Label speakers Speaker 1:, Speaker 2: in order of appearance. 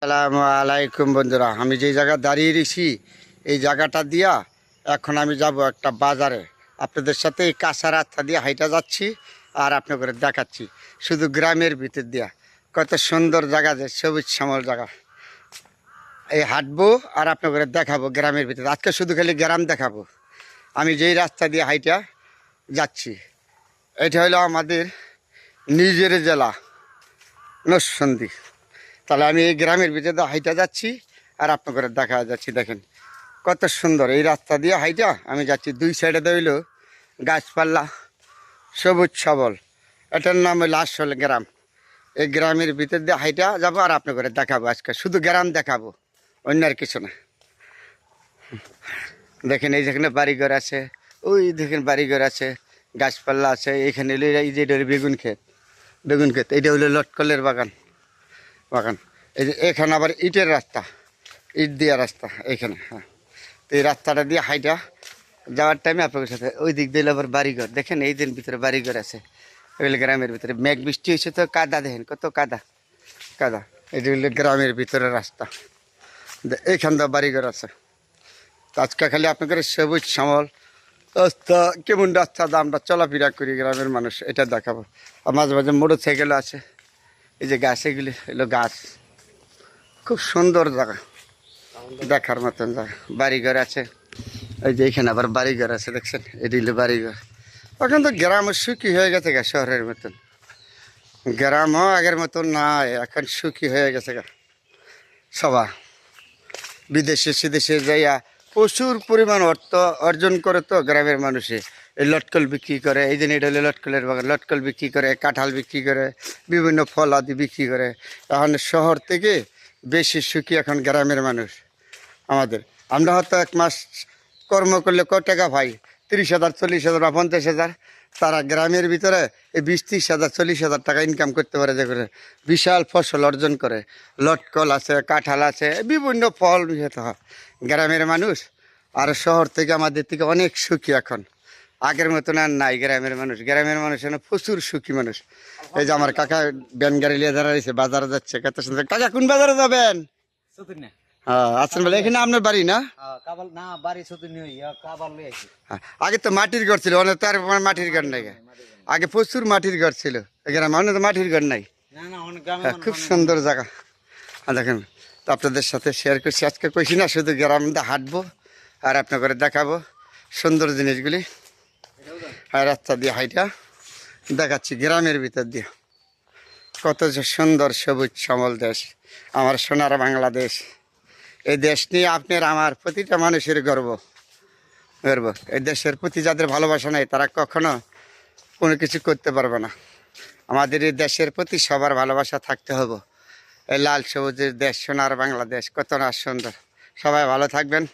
Speaker 1: আসসালামু আলাইকুম বন্ধুরা, আমি যে জায়গা দাঁড়িয়ে রয়েছি এই জায়গাটা দিয়া এখন আমি যাব একটা বাজারে। আপনাদের সাথে এই কাঁচা রাস্তা দিয়ে হাইটা যাচ্ছি আর আপনাদের দেখাচ্ছি শুধু গ্রামের ভিতর দিয়া কত সুন্দর জায়গা, যে সবুজ শ্যামল জায়গা। এই হাঁটবো আর আপনাদের দেখাবো গ্রামের ভিতরে। আজকে শুধু খালি গ্রাম দেখাবো। আমি যেই রাস্তা দিয়ে হাইটা যাচ্ছি এটা হলো আমাদের নিজের জেলা নরসিংদী। তাহলে আমি এই গ্রামের ভিতরে হাইটা যাচ্ছি আর আপনাদের দেখা যাচ্ছি। দেখেন কত সুন্দর এই রাস্তা দিয়ে হাইটা আমি যাচ্ছি। দুই সাইডে দইল গাছপালা, সবুজ সবল। এটার নাম হলো আসল গ্রাম। এই গ্রামের ভিতর দিয়ে হাইটা যাবো আর আপনাদের দেখাবো। আজকে শুধু গ্রাম দেখাবো, অন্য আর কিছু না। দেখেন এই যেখানে বাড়িঘর আছে, ওই দেখেন বাড়িঘর আছে, গাছপালা আছে। এইখানে এই যে এটা হলো বেগুন ক্ষেত এইটা হলো লটকলের বাগান। এই যে এখানে আবার ইটের রাস্তা, ইট দিয়া রাস্তা এইখানে। হ্যাঁ, তো এই রাস্তাটা দিয়ে হাইটা যাওয়ার টাইমে আপনাদের সাথে ওই দিক দিয়ে আবার বাড়িঘর। দেখেন এই দিন ভিতরে বাড়িঘর আছে। ওইগুলো গ্রামের ভিতরে মেঘ বৃষ্টি হয়েছে তো কাদা, দেখেন কত কাদা কাদা। এটা হলো গ্রামের ভিতরে রাস্তা। এইখান দিয়ে বাড়িঘর আছে। তো আজকে খালি আপনাদের সবুজ শ্যামল রাস্তা, কেমন রাস্তা আমরা চলাফেরা করি গ্রামের মানুষ এটা দেখাবো। আর মাঝে মাঝে মোটর সাইকেলও আছে। এই যে গাছ, এগুলি এগুলো গাছ, খুব সুন্দর জায়গা, দেখার মতন জায়গা। বাড়িঘর আছে, এই যে এখানে আবার বাড়িঘর আছে, দেখছেন এটি হলো বাড়িঘর। এখন তো গ্রাম সুখী হয়ে গেছে গা, শহরের মতন গ্রামও আগের মতন না, এখন সুখী হয়ে গেছে গা সবাই। বিদেশে সিদেশে যাইয়া প্রচুর পরিমাণ অর্থ অর্জন করে তো গ্রামের মানুষে। এই লটকল বিক্রি করে, এই যে এটা হলো লটকলের বাগান, লটকল বিক্রি করে, কাঁঠাল বিক্রি করে, বিভিন্ন ফল আদি বিক্রি করে। এখন শহর থেকে বেশি সুখী এখন গ্রামের মানুষ আমাদের। আমরা হয়তো এক মাস কর্ম করলে কত টাকা পাই, 30,000 40,000 বা 50,000। তারা গ্রামের ভিতরে এই 20-30,000 40,000 টাকা ইনকাম করতে পারে, যে করে বিশাল ফসল অর্জন করে। লটকল আছে, কাঁঠাল আছে, বিভিন্ন ফল বিহত হয় গ্রামের মানুষ। আর শহর থেকে আমাদের থেকে অনেক সুখী এখন, আগের মতন আর নাই গ্রামের মানুষ। গ্রামের মানুষ এখন প্রচুর সুখী মানুষ। এই যে আমার কাকা ব্যান গাড়ি নিয়ে দাঁড়া রয়েছে, বাজারে যাচ্ছে, কত সুন্দর। কাকা কোন বাজারে যাবেন? হ্যাঁ আছেন বলে, এখানে আপনার বাড়ি না? আগে তো মাটির ঘর ছিল, অনেক তো আর মাটির ঘর নাই। আগে প্রচুর মাটির ঘর ছিল গ্রামে, অনেক তো মাটির ঘর নাই। খুব সুন্দর জায়গা। দেখেন তো আপনাদের সাথে শেয়ার করছি আজকে। কইছি না শুধু গ্রাম হাঁটবো আর আপনাদের দেখাবো সুন্দর জিনিসগুলি। আর রাস্তা দিয়ে হাইটা দেখাচ্ছি গ্রামের ভিতর দিয়ে। কত যে সুন্দর সবুজ শ্যামল দেশ, আমার সোনার বাংলাদেশ। এই দেশ নিয়ে আপনার আমার প্রতিটা মানুষের গর্ব। এই দেশের প্রতি যাদের ভালোবাসা নেই তারা কখনো কোনো কিছু করতে পারবে না। আমাদের এই দেশের প্রতি সবার ভালোবাসা থাকতে হবে। এই লাল সবুজের দেশ সোনার বাংলাদেশ কত না সুন্দর। সবাই ভালো থাকবেন।